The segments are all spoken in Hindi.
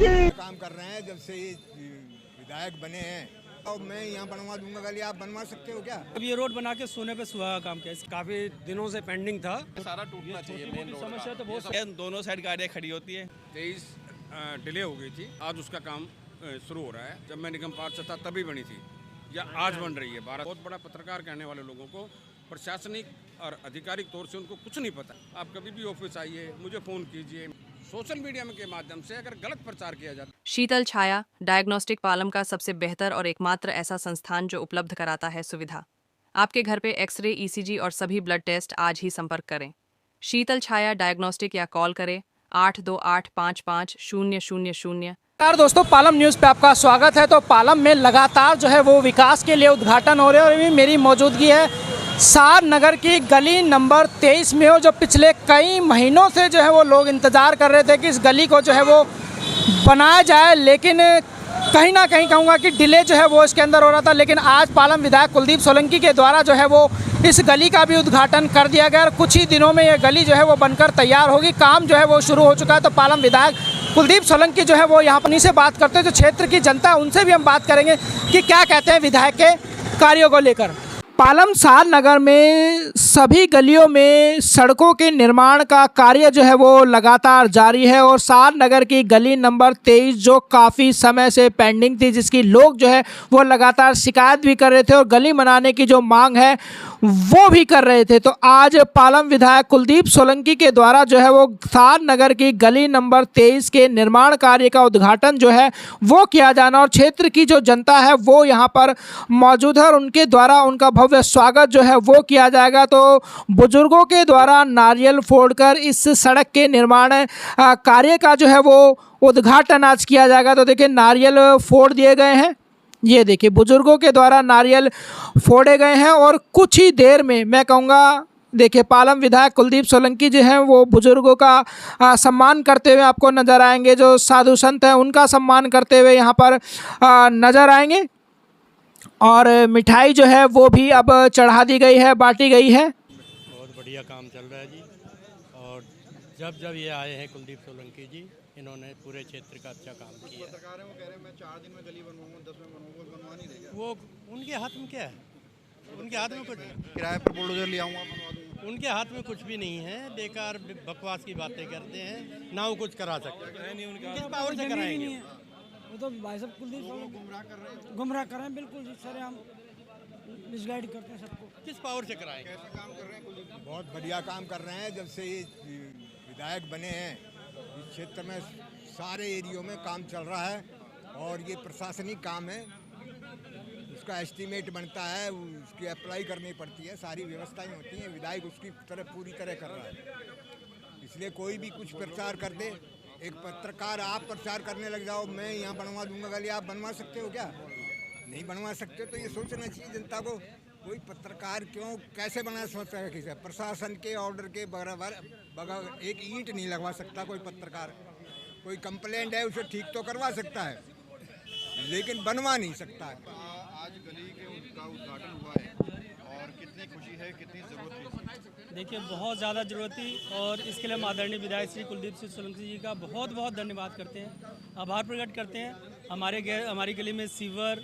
काम कर रहे हैं जब से ये विधायक बने हैं। और मैं यहाँ बनवा दूंगा गली, आप बनवा सकते हो क्या? अब ये रोड बना के सोने पे सुहागा काम किया, काफी दिनों से पेंडिंग था। सारा टूटना चाहिए मेन रोड समस्या तो बहुत का। दोनों साइड गाड़ियाँ खड़ी होती है। 23 डिले हो गई थी, आज उसका काम शुरू हो रहा है। जब मैं निगम पार्षद था तभी बनी थी या आज बन रही है। बहुत बड़ा पत्रकार कहने वाले लोगों को प्रशासनिक और आधिकारिक तौर से उनको कुछ नहीं पता। आप कभी भी ऑफिस आइए, मुझे फ़ोन कीजिए। सोशल मीडिया के माध्यम से अगर गलत प्रचार किया जाता। शीतल छाया डायग्नोस्टिक पालम का सबसे बेहतर और एकमात्र ऐसा संस्थान जो उपलब्ध कराता है सुविधा। आपके घर पे एक्सरे, ईसीजी और सभी ब्लड टेस्ट आज ही संपर्क करें। शीतल छाया डायग्नोस्टिक या कॉल करें 82855000। नमस्कार दोस्तों, पालम न्यूज़ पे आपका स्वागत है। तो पालम में लगातार जो है वो विकास के लिए उद्घाटन हो रहे हैं और अभी मेरी मौजूदगी है सार नगर की गली नंबर 23 में हो, जो पिछले कई महीनों से जो है वो लोग इंतज़ार कर रहे थे कि इस गली को जो है वो बनाया जाए, लेकिन कहीं ना कहीं कहूँगा कि डिले जो है वो इसके अंदर हो रहा था। लेकिन आज पालम विधायक कुलदीप सोलंकी के द्वारा जो है वो इस गली का भी उद्घाटन कर दिया गया और कुछ ही दिनों में ये गली जो है वो बनकर तैयार होगी। काम जो है वो शुरू हो चुका है। तो पालम विधायक कुलदीप सोलंकी जो है वो यहाँ पर से बात करते हैं, जो क्षेत्र की जनता उनसे भी हम बात करेंगे कि क्या कहते हैं विधायक के कार्यों को लेकर। पालम सार नगर में सभी गलियों में सड़कों के निर्माण का कार्य जो है वो लगातार जारी है और सार नगर की गली नंबर 23 जो काफ़ी समय से पेंडिंग थी, जिसकी लोग जो है वो लगातार शिकायत भी कर रहे थे और गली बनाने की जो मांग है वो भी कर रहे थे। तो आज पालम विधायक कुलदीप सोलंकी के द्वारा जो है वो सार नगर की गली नंबर 23 के निर्माण कार्य का उद्घाटन जो है वो किया जाना और क्षेत्र की जो जनता है वो यहाँ पर मौजूद है और उनके द्वारा उनका भव्य स्वागत जो है वो किया जाएगा। तो बुजुर्गों के द्वारा नारियल फोड़कर इस सड़क के निर्माण कार्य का जो है वो उद्घाटन आज किया जाएगा। तो देखिए नारियल फोड़ दिए गए हैं, ये देखिए बुजुर्गों के द्वारा नारियल फोड़े गए हैं और कुछ ही देर में मैं कहूँगा देखिए पालम विधायक कुलदीप सोलंकी जो हैं वो बुजुर्गों का सम्मान करते हुए आपको नज़र आएंगे। जो साधु संत हैं उनका सम्मान करते हुए यहाँ पर नज़र आएंगे और मिठाई जो है वो भी अब चढ़ा दी गई है, बांटी गई है। बहुत बढ़िया काम चल रहा है जी। और जब ये आए हैं कुलदीप सोलंकी जी, इन्होंने पूरे क्षेत्र का अच्छा काम किया। सरकार है वो कह रहे हैं मैं 4 दिन में गली बनवाऊंगा, 10 में बनवाऊंगा, बनवा नहीं देगा। वो उनके हाथ में क्या है? उनके हाथ में कुछ किराए पर बुलडोजर ले आऊंगा, बनवा दूंगा। उनके हाथ में कुछ भी नहीं है। बेकार बकवास की बातें करते हैं, ना वो कुछ करा सकते हैं। किस पावर से कराएंगे? वो तो भाई साहब कुलदीप गुमराह कर रहे हैं, बिल्कुल सर, हम मिसगाइड करते हैं सबको। किस पावर से कराएंगे? कैसे काम कर रहे हैं कुलदीप? बहुत बढ़िया काम कर रहे हैं। जब से ये विधायक बने हैं इस क्षेत्र में सारे एरियो में काम चल रहा है और ये प्रशासनिक काम है। उसका एस्टीमेट बनता है, उसकी अप्लाई करनी पड़ती है, सारी व्यवस्थाएं होती हैं। विधायक उसकी तरफ पूरी तरह कर रहा है। इसलिए कोई भी कुछ प्रचार कर दे, एक पत्रकार आप प्रचार करने लग जाओ मैं यहाँ बनवा दूंगा गली, आप बनवा सकते हो क्या? नहीं बनवा सकते। तो ये सोचना चाहिए जनता को, कोई पत्रकार क्यों कैसे बना सकता है? किसी प्रशासन के ऑर्डर के बराबर बगैर एक ईंट नहीं लगवा सकता कोई पत्रकार। कोई कंप्लेंट है उसे ठीक तो करवा सकता है लेकिन बनवा नहीं सकता है। आज गली का उद्घाटन हुआ है और कितनी खुशी है, कितनी जरूरत थी? देखिए बहुत ज़्यादा ज़रूरत थी और इसके लिए आदरणीय विधायक श्री कुलदीप सिंह सोलंकी जी का बहुत बहुत धन्यवाद करते हैं, आभार प्रकट करते हैं। हमारी गली में सीवर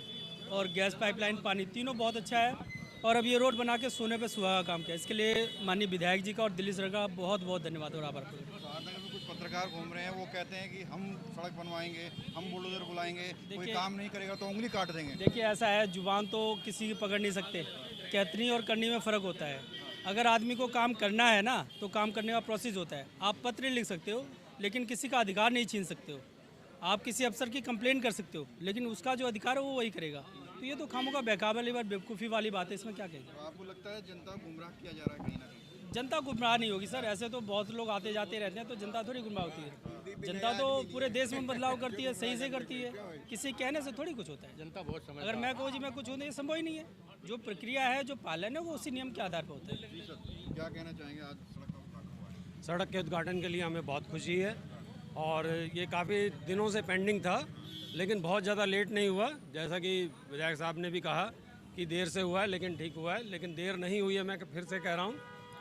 और गैस पाइपलाइन, पानी तीनों बहुत अच्छा है और अब ये रोड बना के सोने पे सुहागा काम किया। इसके लिए माननीय विधायक जी का और दिल्ली सरकार का बहुत बहुत धन्यवाद और आभार प्रकट। सार नगर में कुछ पत्रकार घूम रहे हैं, वो कहते हैं कि हम सड़क बनवाएंगे, हम बुलडोजर बुलाएंगे, कोई काम नहीं करेगा तो उंगली काट देंगे। देखिए ऐसा है, जुबान तो किसी की पकड़ नहीं सकते, कहतनी और करनी में फ़र्क होता है। अगर आदमी को काम करना है ना तो काम करने का प्रोसेस होता है। आप पत्र लिख सकते हो लेकिन किसी का अधिकार नहीं छीन सकते हो। आप किसी अफसर की कंप्लेंट कर सकते हो लेकिन उसका जो अधिकार है वो वही करेगा। तो ये तो खामों का बेकाबली बात, बेवकूफ़ी वाली बात है, इसमें क्या कहेंगे? तो आपको लगता है जनता गुमराह किया जा रहा है कहीं ना कहीं? जनता गुमराह नहीं होगी सर, ऐसे तो बहुत लोग आते जाते रहते हैं, तो जनता थोड़ी गुमराह होती है। जनता तो पूरे देश में बदलाव करती है, सही से करती है, किसी कहने से थोड़ी कुछ होता है। जनता बहुत समझ, अगर मैं कहूँ जी मैं कुछ हूँ ये संभव ही नहीं है। जो प्रक्रिया है, जो पालन है वो उसी नियम के आधार पर होता है। जी सर, क्या कहना चाहेंगे? आज सड़क का उद्घाटन हुआ है। सड़क के उद्घाटन के लिए हमें बहुत खुशी है और ये काफ़ी दिनों से पेंडिंग था लेकिन बहुत ज़्यादा लेट नहीं हुआ। जैसा कि विधायक साहब ने भी कहा कि देर से हुआ है लेकिन ठीक हुआ है, लेकिन देर नहीं हुई है। मैं फिर से कह रहा हूँ,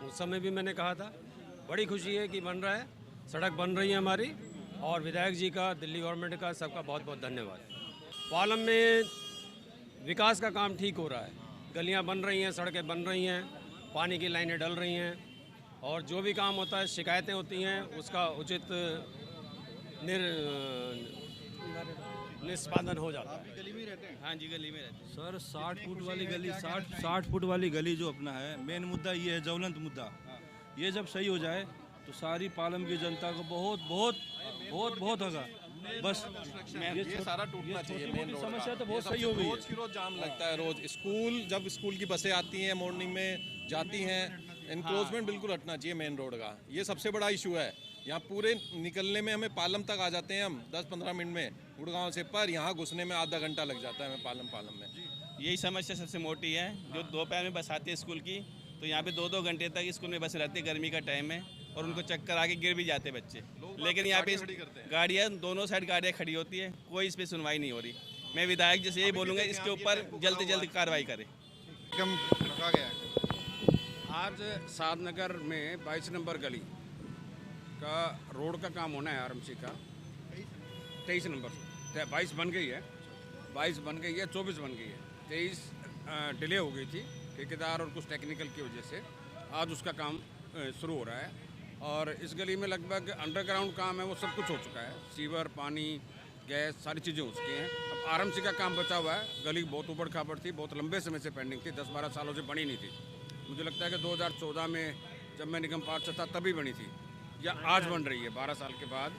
उस समय भी मैंने कहा था। बड़ी खुशी है कि बन रहा है, सड़क बन रही है हमारी और विधायक जी का, दिल्ली गवर्नमेंट का, सबका बहुत बहुत धन्यवाद। पालम में विकास का काम ठीक हो रहा है, गलियां बन रही हैं, सड़कें बन रही हैं, पानी की लाइनें डल रही हैं और जो भी काम होता है, शिकायतें होती हैं, उसका उचित निष्पादन हो जाता है। गली में रहते हैं? हाँ जी, गली में रहते हैं सर। 60 फुट वाली गली, 60 फुट वाली गली जो अपना है, मेन मुद्दा ये है, ज्वलंत मुद्दा। ये जब सही हो जाए तो सारी पालम की जनता को बहुत बहुत बहुत बहुत होगा। बस ये सारा टूटना चाहिए। मेन रोड समस्या तो बहुत सही हो गई है। रोज की रोज जाम लगता है। रोज जब स्कूल की बसें आती हैं, मॉर्निंग में जाती हैं, एनक्रोचमेंट बिल्कुल हटना चाहिए मेन रोड का। ये सबसे बड़ा इशू है। यहाँ पूरे निकलने में हमें पालम तक आ जाते हैं हम 10-15 मिनट में गुड़गांव से, पर यहाँ घुसने में आधा घंटा लग जाता है हमें पालम में। यही समस्या सबसे मोटी है। जो दोपहर में बस आती है स्कूल की, तो यहाँ पे 2-2 घंटे तक स्कूल में बस रहती है, गर्मी का टाइम है और उनको चक्कर आके गिर भी जाते बच्चे। लेकिन यहाँ पे गाड़ियाँ, दोनों साइड गाड़ियाँ खड़ी होती है, कोई इस पर सुनवाई नहीं हो रही। मैं विधायक जी से यही बोलूँगा, इसके ऊपर जल्द से जल्द कार्रवाई करें। रखा गया है आज सादनगर में 22 नंबर गली का रोड का काम होना है, आरएमसी का 23 नंबर 22 बन गई है, 22 बन गई है, 24 बन गई है, 23 डिले हो गई थी ठेकेदार और कुछ टेक्निकल की वजह से। आज उसका काम शुरू हो रहा है और इस गली में लगभग अंडरग्राउंड काम है, वो सब कुछ हो चुका है। सीवर, पानी, गैस, सारी चीज़ें हो चुकी हैं। अब आरएमसी का काम बचा हुआ है। गली बहुत उबड़ खाबड़ थी, बहुत लंबे समय से पेंडिंग थी, 10-12 सालों से बनी नहीं थी। मुझे लगता है कि 2014 में जब मैं निगम पार्षद था तभी बनी थी, या आज बन रही है, 12 साल के बाद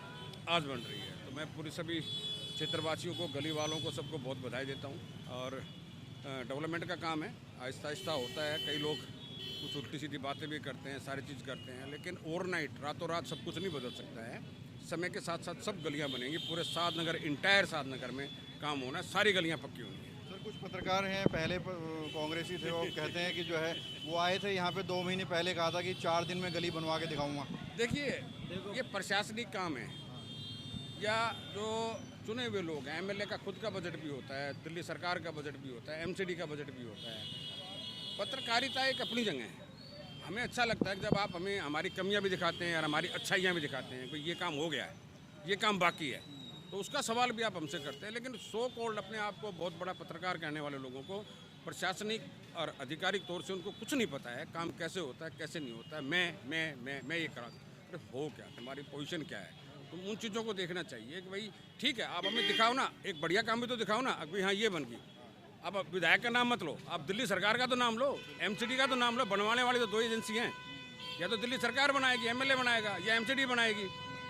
आज बन रही है। तो मैं पूरी सभी क्षेत्रवासियों को, गली वालों को, सबको बहुत बधाई देता हूँ। और डेवलपमेंट का काम है, आहिस्ता आहिस्ता होता है। कई लोग कुछ उल्टी सीधी बातें भी करते हैं, सारी चीज़ करते हैं, लेकिन ओवरनाइट, रातों रात सब कुछ नहीं बदल सकता है। समय के साथ साथ सब गलियाँ बनेंगी। पूरे सादनगर, इंटायर सादनगर में काम होना है, सारी गलियाँ पक्की होंगी। सर, कुछ पत्रकार हैं पहले कांग्रेसी थे, वो कहते हैं कि जो है वो आए थे यहाँ पे 2 महीने पहले, कहा था कि 4 दिन में गली बनवा के दिखाऊंगा। देखिए, ये प्रशासनिक काम है या जो चुने हुए लोग हैं, एमएलए का खुद का बजट भी होता है, दिल्ली सरकार का बजट भी होता है, एमसीडी का बजट भी होता है। पत्रकारिता एक अपनी जगह है। हमें अच्छा लगता है कि जब आप हमें हमारी कमियां भी दिखाते हैं और हमारी अच्छाइयां भी दिखाते हैं, कि ये काम हो गया है, ये काम बाकी है, तो उसका सवाल भी आप हमसे करते हैं। लेकिन सो कॉल्ड अपने आप को बहुत बड़ा पत्रकार कहने वाले लोगों को प्रशासनिक और आधिकारिक तौर से उनको कुछ नहीं पता है, काम कैसे होता है, कैसे नहीं होता है। मैं ये करा, अरे हो क्या, हमारी पोजीशन क्या है, तो उन चीज़ों को देखना चाहिए कि भाई ठीक है, आप हमें दिखाओ ना, एक बढ़िया काम भी तो दिखाओ ना। अभी हाँ ये बन गई, अब विधायक का नाम मत लो, आप दिल्ली सरकार का तो नाम लो, एमसीडी का तो नाम लो। बनवाने वाली तो 2 एजेंसी हैं, या तो दिल्ली सरकार बनाएगी, एमएलए बनाएगा, या एमसीडी बनाएगी।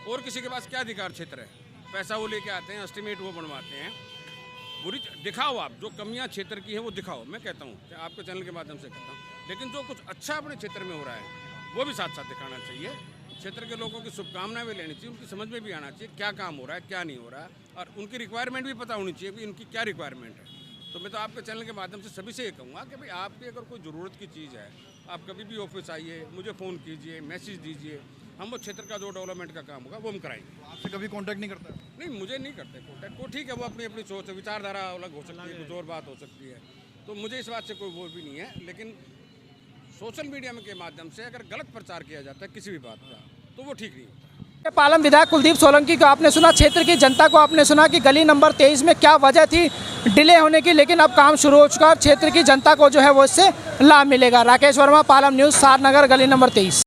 और किसी के पास क्या अधिकार क्षेत्र है? पैसा वो लेके आते हैं, एस्टिमेट वो बनवाते हैं। बुरी दिखाओ, आप जो कमियां क्षेत्र की हैं वो दिखाओ। मैं कहता हूँ कि आपके चैनल के माध्यम से कहता हूँ, लेकिन जो कुछ अच्छा अपने क्षेत्र में हो रहा है वो भी साथ साथ दिखाना चाहिए। क्षेत्र के लोगों की शुभकामनाएं भी लेनी चाहिए, उनकी समझ में भी आना चाहिए क्या काम हो रहा है, क्या नहीं हो रहा है, और उनकी रिक्वायरमेंट भी पता होनी चाहिए कि इनकी क्या रिक्वायरमेंट है। तो मैं तो आपके चैनल के माध्यम से सभी से ये कहूँगा कि भाई आपकी अगर कोई ज़रूरत की चीज़ है, आप कभी भी ऑफिस आइए, मुझे फ़ोन कीजिए, मैसेज दीजिए, हम वो क्षेत्र का जो डेवलपमेंट का काम होगा वो हम कराएंगे। आपसे कभी कॉन्टैक्ट नहीं करता? नहीं, मुझे नहीं करते कॉन्टैक्ट। वो ठीक है, वो अपनी अपनी सोच है, विचारधारा अलग हो सकती है, कुछ और बात हो सकती है, तो मुझे इस बात से कोई वो भी नहीं है। लेकिन सोशल मीडिया के माध्यम से अगर गलत प्रचार किया जाता है किसी भी बात का, तो वो ठीक नहीं होता। पालम विधायक कुलदीप सोलंकी को आपने सुना, क्षेत्र की जनता को आपने सुना कि गली नंबर 23 में क्या वजह थी डिले होने की, लेकिन अब काम शुरू हो चुका है और क्षेत्र की जनता को जो है वो इससे लाभ मिलेगा। राकेश वर्मा, पालम न्यूज़, सादनगर, गली नंबर 23।